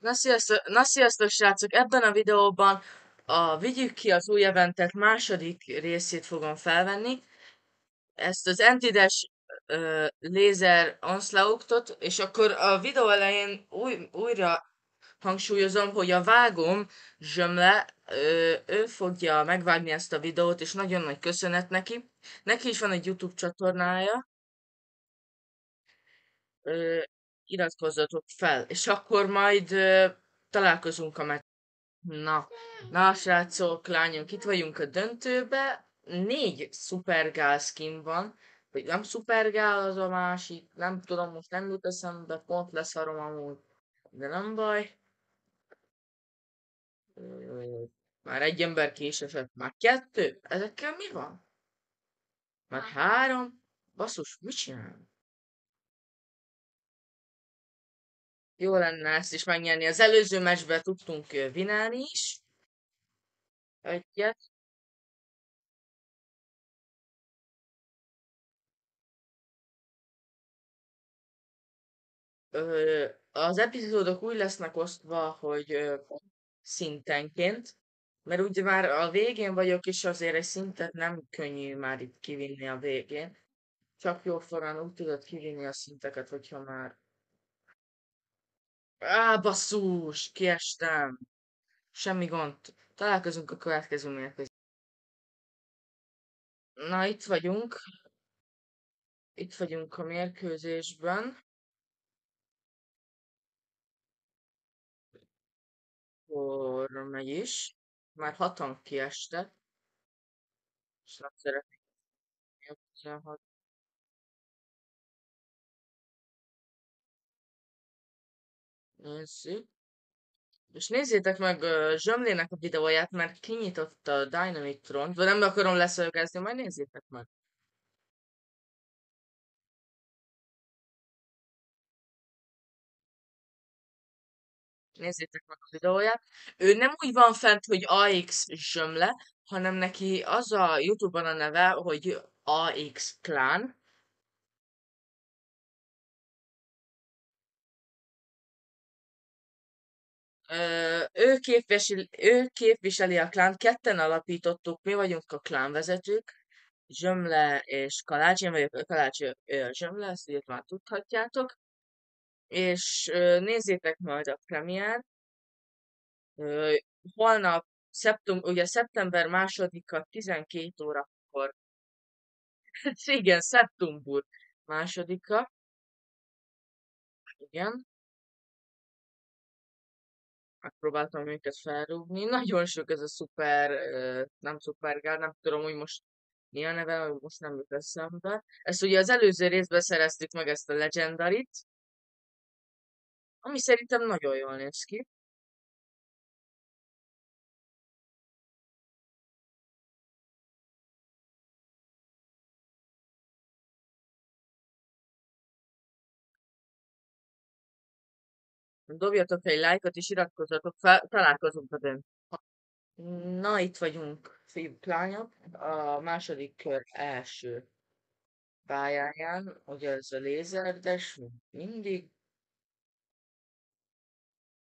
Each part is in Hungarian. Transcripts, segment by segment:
Na sziasztok, srácok! Ebben a videóban Vigyük ki az új eventek második részét fogom felvenni. Ezt az Entides Laser Onslaught-ot, és akkor a videó elején újra hangsúlyozom, hogy a vágóm Zsömle, ő fogja megvágni ezt a videót, és nagyon nagy köszönet neki. Neki is van egy YouTube csatornája, ö, iratkozzatok fel, és akkor majd találkozunk a Na, srácok, lányok, itt vagyunk a döntőbe. 4 szupergál skin van. Vagy nem szupergál az a másik. Nem tudom, most nem jut eszembe, pont leszarom amúgy. De nem baj. Már egy ember ki is esett. Már 2? Ezekkel mi van? Már 3? Basszus, mit csinálunk? Jó lenne ezt is megnyerni. Az előző meccsben tudtunk vinálni is. Egyet. Az epizódok úgy lesznek osztva, hogy szintenként, mert ugye már a végén vagyok, és azért egy szintet nem könnyű már itt kivinni a végén. Csak jó forrán úgy tudod kivinni a szinteket, hogyha már... Basszus! Kiestem! Semmi gond. Találkozunk a következő mérkőzésen. Na, itt vagyunk. Itt vagyunk a mérkőzésben. Akkor megy is. Már hatan kiestek. És nem szeretnék a 16. Nézzük. És nézzétek meg Zsömlének a videóját, mert kinyitotta a Dynamitron-t, vagy nem akarom leszögezni, majd nézzétek meg. Nézzétek meg a videóját. Ő nem úgy van fent, hogy AX Zsömle, hanem neki az a YouTube-on a neve, hogy AX Clan. Ő képviseli a klánt, ketten alapítottuk, mi vagyunk a klán vezetők, Zsömle és Kalács, én vagyok Kalács, ő a Zsömle, ezt így már tudhatjátok. És nézzétek majd a premiért. Ö, Holnap, ugye szeptember másodika 12 órakor, igen, szeptember másodika, igen, megpróbáltam őket felrúgni. Nagyon sok ez a szuper, nem szupergár, nem tudom, hogy most mi a neve, hogy most nem jut eszembe. Ezt ugye az előző részben szereztük meg ezt a Legendarit, ami szerintem nagyon jól néz ki. Dobjatok egy lájkot és iratkozzatok fel, találkozunk a döntőn. Na, itt vagyunk, fiúk, lányok, a második kör első pályáján, ugye ez a lézerdes, mint mindig,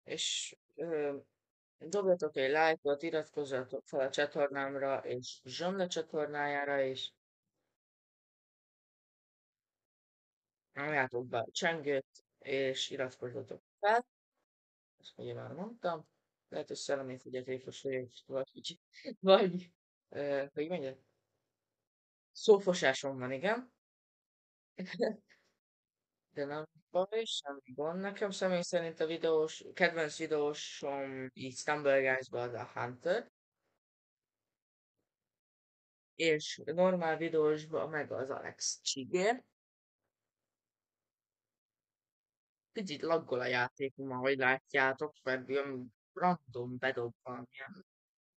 és dobjatok egy lájkot, iratkozzatok fel a csatornámra, és Zsomle csatornájára, és nyomjátok be a csengőt, és iratkozzatok fel, ezt ugye már mondtam, lehet, hogy szellemi fogyatékos vagyok, vagy, hogy mondja, szófosásom van, igen. De nem baj, semmi gond. Nekem személy szerint a kedvenc videósom így Stumble Guys-ban az a Hunter, és normál videósban meg az Alex Csigér. Kicsit laggol a játékom, ahogy látjátok, mert ilyen random bedob valamilyen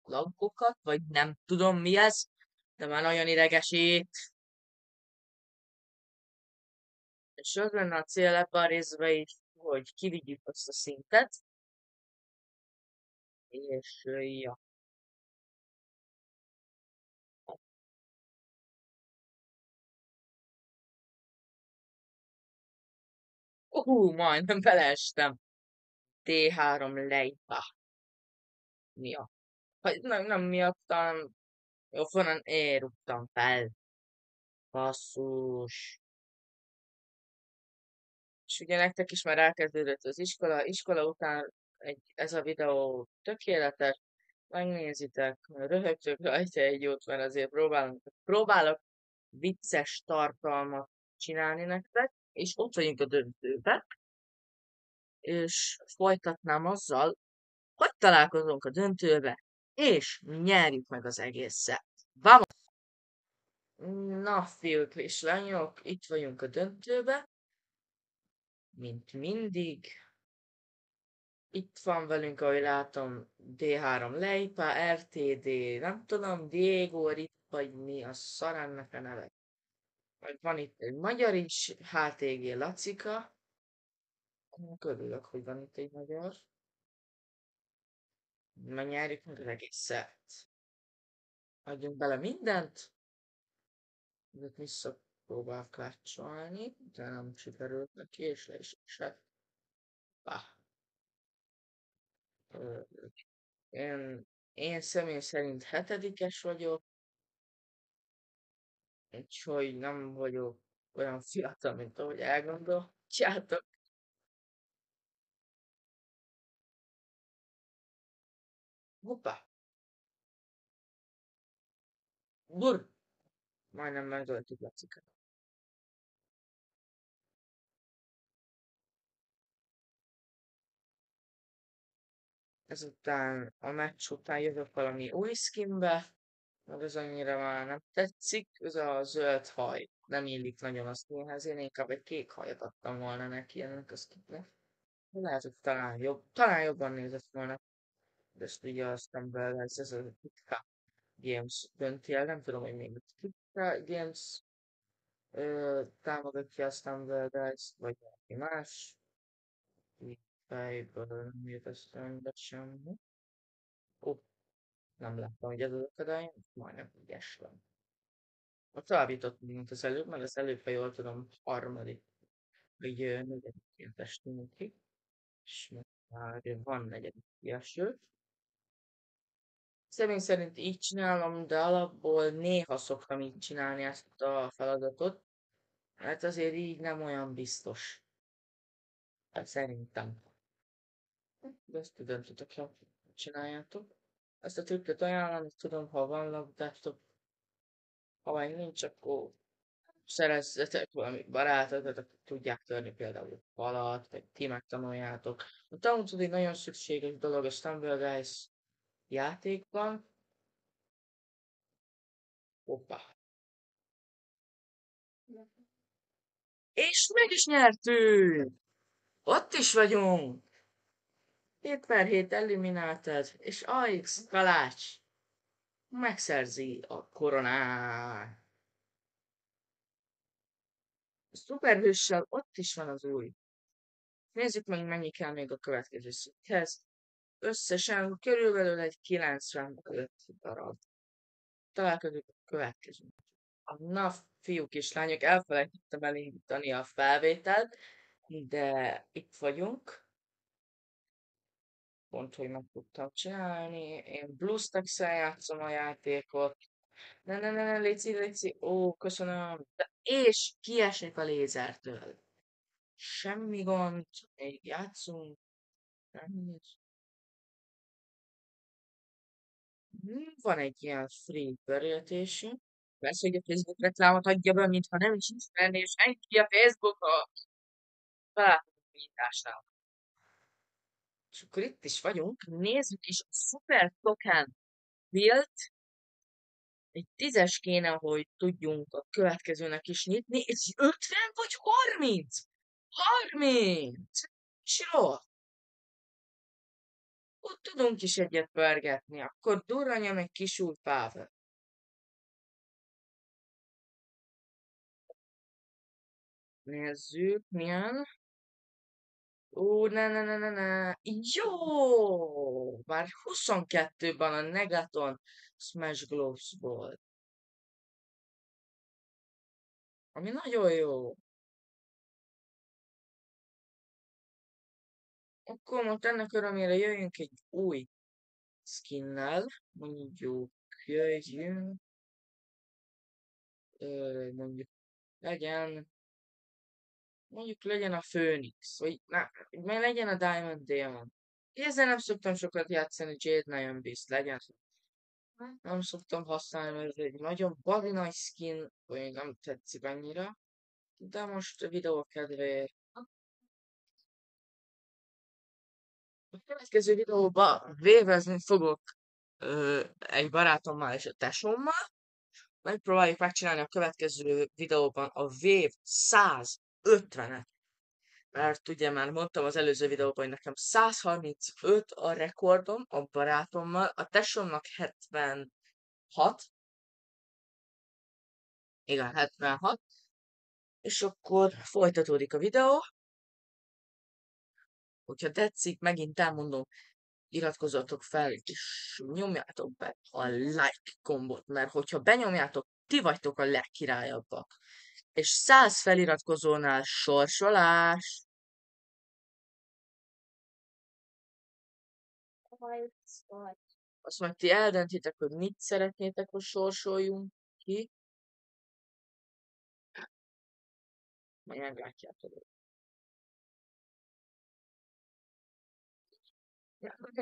laggokat, vagy nem tudom mi ez, de már nagyon idegesít. És az lenne a cél ebben a részben is, hogy kivigyük azt a szintet, és ja. Majdnem beleestem. D3 lejpa miatt. Vagy nem miattam, jó, fonnan érrúgtam fel. Basszus. És ugye nektek is már elkezdődött az iskola után ez a videó tökéletes, megnézitek, röhögtök rajta egy jót, mert azért próbálok vicces tartalmat csinálni nektek, és ott vagyunk a döntőbe, és folytatnám azzal, hogy találkozunk a döntőbe, és nyerjük meg az egészet. Vamos! Na, fiúk és lányok, itt vagyunk a döntőbe, mint mindig. Itt van velünk, ahogy látom, D3 Leipa, RTD, nem tudom, Diego, Rit, vagy mi a szaránnak a neve. Vagy van itt egy magyar is, HTG Lacika. Örülök, hogy van itt egy magyar. Megnyerjük meg az egészet. Adjunk bele mindent. Ezért visszapróbál klácsolni, de nem sikerült neki, és le is esett. Pá. Ö, Én, én személy szerint hetedikes vagyok, úgyhogy nem vagyok olyan fiatal, mint ahogy elgondoljátok. Hoppá! Bur! Majdnem megöltük Lacikat. Ezután a meccs után jövök valami új skinbe, mert az annyira már nem tetszik, ez a zöld haj. Nem illik nagyon a skinhez, én inkább egy kék hajat adtam volna neki ennek a skinnek. Lehet, hogy talán jobban nézett volna. De ezt ugye aztán belőle ez a Kitka Games dönti el, nem tudom, hogy még a Kitka Games támogatja aztán belőle ezt, vagy valaki más. Így fejből nem jut eszembe semmi. Ó, nem láttam, hogy ez az akadály, majdnem ügyes van. A tovább jutott, mint az előbb, mert az előbb, ha jól tudom, harmadik, vagy negyedikként estünk ki, és most már van negyedik kieső. Személy szerint így csinálom, de alapból néha szoktam így csinálni ezt a feladatot, mert azért így nem olyan biztos. Hát szerintem. De ezt döntötök, ha csináljátok. Ezt a trükköt ajánlani tudom, ha van labdátok, ha meg nincs, akkor szerezzetek valami barátokat, akik tudják törni például a falat, vagy ti megtanuljátok. A tanulod egy nagyon szükséges dolog a Stumble Guys játékban. Hoppá. És meg is nyertünk! Ott is vagyunk! 7/7 elimináltad, és AX Kalács megszerzi a koronát. A szuperhőssel ott is van az új. Nézzük meg, mennyi kell még a következő szinthez. Összesen körülbelül egy 95 darab. Találkozunk a következő. Na, fiúk és lányok, elfelejtettem elindítani a felvételt, de itt vagyunk. Pont, hogy meg tudtam csinálni. Én BlueStacks-el játszom a játékot. Ne, léci. Ó, köszönöm. És kiesik a lézertől. Semmi gond, még játszunk. Nem is. Van egy ilyen free bőröltésünk. Persze, hogy a Facebook reklámot adja be, mintha nem is ismerné senki a Facebookot. Találkozunk a nyitásnál. És akkor itt is vagyunk. Nézzük is a Super Token build. Egy 10-es kéne, hogy tudjunk a következőnek is nyitni, és 50 vagy 30? 30! Siro, ott tudunk is egyet pörgetni, akkor durranja meg kis új Pável. Nézzük, milyen. Ó, ne. Jó! Már 22-ben a Negaton Smash Gloves volt. Ami nagyon jó. Akkor most ennek örömére jöjjünk egy új skinnel. Mondjuk jöjjünk, mondjuk legyen, mondjuk legyen a Phoenix, vagy meg legyen a Diamond Demon. Ezzel nem szoktam sokat játszani, Jade Lion Beast legyen. Nem szoktam használni, mert ez egy nagyon bazi nagy skin, vagy nem tetszik annyira. De most a videó kedvéért. A következő videóban vévezni fogok egy barátommal és a tesómmal. Megpróbáljuk megcsinálni a következő videóban a Wave 150-et. Mert ugye már mondtam az előző videóban, hogy nekem 135 a rekordom a barátommal, a tesómnak 76, igen, 76, és akkor folytatódik a videó. Hogyha tetszik, megint elmondom, iratkozzatok fel, és nyomjátok be a like gombot, mert hogyha benyomjátok, ti vagytok a legkirályabbak. És 100 feliratkozónál sorsolás. Azt majd ti eldöntitek, hogy mit szeretnétek, hogy sorsoljunk ki. Majd meglátjátok.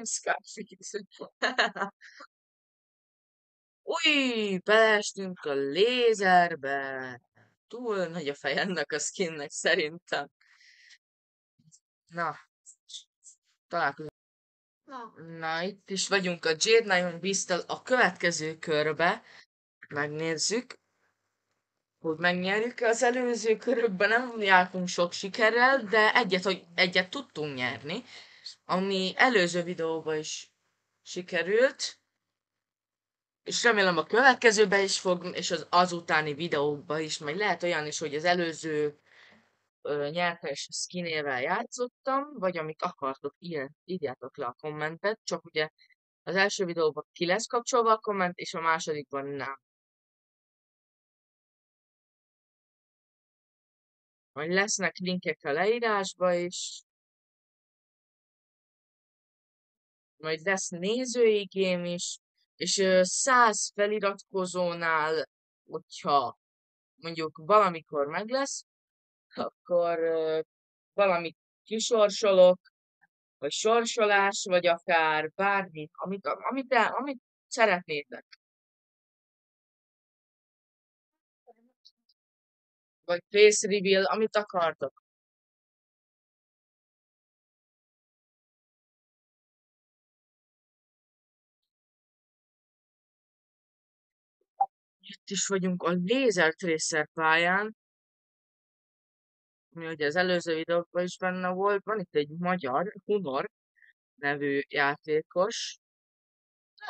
Scarface. Új, beleestünk a lézerbe. Túl nagy a fej ennek a skinnek szerintem. Na, találkozunk. Na, itt is vagyunk a Jade Lion beast a következő körbe. Megnézzük, hogy megnyerjük az előző körökben. Nem jártunk sok sikerrel, de egyet tudtunk nyerni, ami előző videóban is sikerült. És remélem a következőben is fog, és az azutáni videókban is, majd lehet olyan is, hogy az előző nyertes skinével játszottam, vagy amit akartok, írjátok le a kommentet, csak ugye az első videóban ki lesz kapcsolva a komment, és a másodikban nem. Majd lesznek linkek a leírásba is, majd lesz nézőigém is, és 100 feliratkozónál, hogyha mondjuk valamikor meg lesz, akkor valamit kisorsolok, vagy sorsolás, vagy akár bármit, amit szeretnétek. Vagy face reveal, amit akartok. Itt is vagyunk a Laser Tracer pályán, ami ugye az előző videókban is benne volt. Van itt egy magyar, Hunor nevű játékos.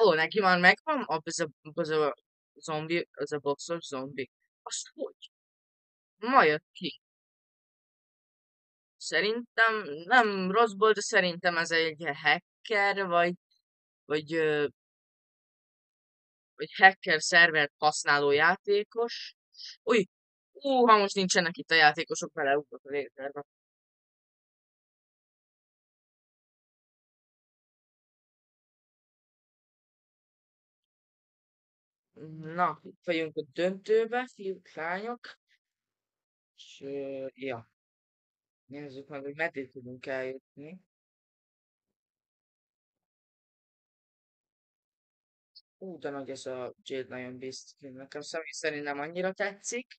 Ó, neki már megvan az a zombi, az a boxos zombi. Azt hogy? Ma jött ki. Szerintem nem rosszból, de szerintem ez egy hacker, vagy, ö, vagy hacker szervert használó játékos. Új, ha most nincsenek itt a játékosok, beleugrok a létezőbe. Na, itt vagyunk a döntőbe, fiúk, lányok. És, ja, nézzük meg, hogy meddig tudunk eljutni. De nagy ez a Jade Lion Beast film. Nekem személy szerint nem annyira tetszik,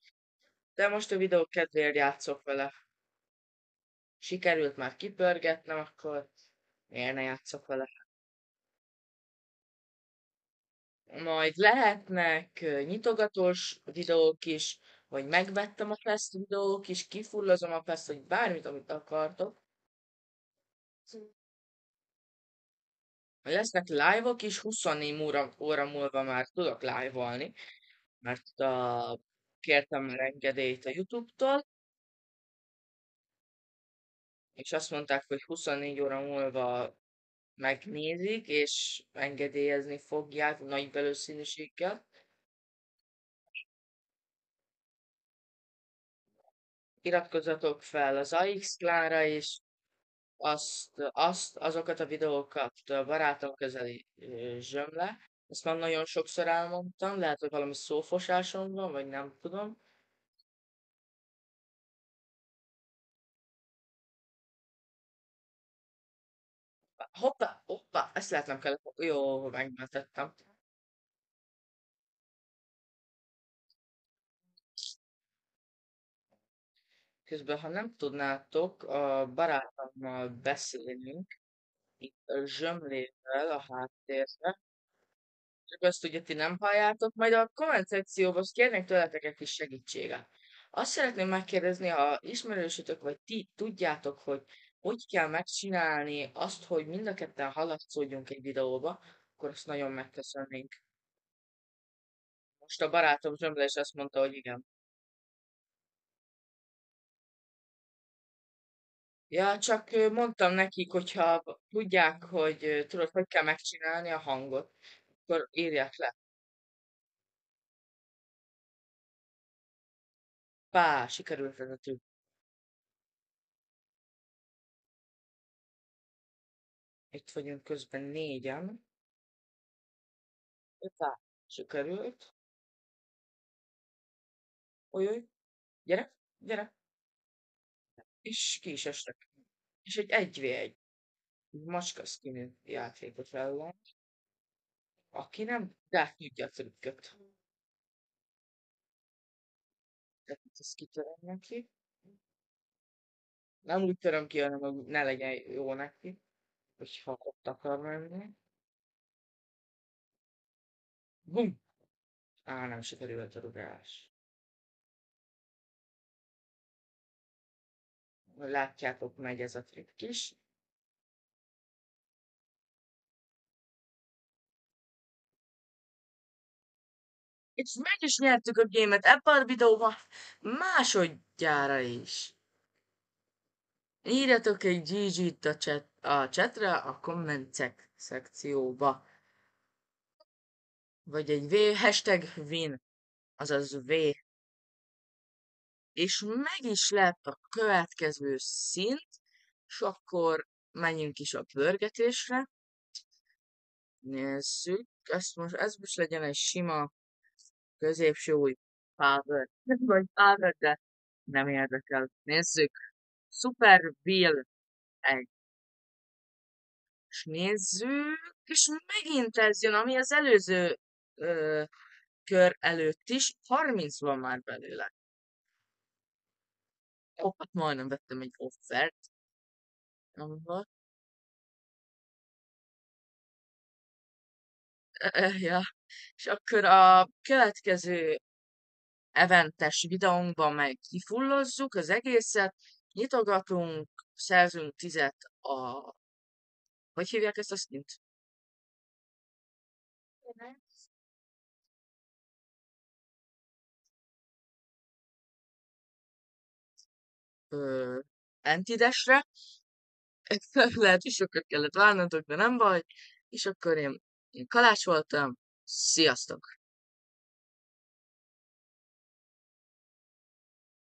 de most a videó kedvéért játszok vele. Sikerült már kipörgetnem, akkor miért ne játszok vele? Majd lehetnek nyitogatós videók is, vagy megvettem a Quest videók is, kifullazom a Quest, vagy bármit, amit akartok. Lesznek live-ok is, 24 óra múlva már tudok live-olni, mert kértem már engedélyt a YouTube-tól, és azt mondták, hogy 24 óra múlva megnézik, és engedélyezni fogják nagy valószínűséggel. Iratkozzatok fel az AX klánra is, azokat a videókat a barátom közeli zsömle. Ezt már nagyon sokszor elmondtam, lehet, hogy valami szófosásom van, vagy nem tudom. Hoppá, hoppá, ezt lehet nem kellett. Jó, megmentettem. Közben, ha nem tudnátok, a barátommal beszélünk, itt a zsömlével a háttérben, csak azt ugye ti nem halljátok, majd a komment szekcióban azt kérnék tőletek egy kis segítséget. Azt szeretném megkérdezni, ha ismerősötök, vagy ti tudjátok, hogy hogy kell megcsinálni azt, hogy mind a ketten haladszódjunk egy videóba, akkor azt nagyon megköszönnénk. Most a barátom zsömle is azt mondta, hogy igen. Ja, csak mondtam nekik, hogyha tudják, hogy tudod, hogy kell megcsinálni a hangot, akkor írják le. Pá, sikerült vezető. Itt vagyunk közben négyen. Pá, sikerült. Ojoj, gyere, gyere. És ki is estek. És egy 1v1 macska skinű játékot ellen. Aki nem, de hát tudja a trükköt. Tehát ezt kitöröm neki. Nem úgy töröm ki, hanem hogy ne legyen jó neki, hogyha ott akar menni. Bum! Á, nem sikerült a rugás. Látjátok, megy ez a trükk is. És meg is nyertük a gémet ebben a videóban másodjára is. Írjatok egy GG-t a chatre, a komment szekcióba. Vagy egy hashtag win, azaz V. És meg is lett a következő szint, és akkor menjünk is a pörgetésre. Nézzük, ez most legyen egy sima középső új power, vagy power, de nem érdekel. Nézzük, Super Bill egy. És nézzük, és megint ez jön, ami az előző ö, kör előtt is, 30 van már belőle. Ó, hát majdnem vettem egy offert. Amivel. Ja. És akkor a következő eventes videónkban meg kifullozzuk az egészet, nyitogatunk, szerzünk 10-et a... Hogy hívják ezt a skint? Ö, Entidesre. Lehet, hogy sokat kellett várnatok, de nem baj. És akkor én Kalács voltam. Sziasztok!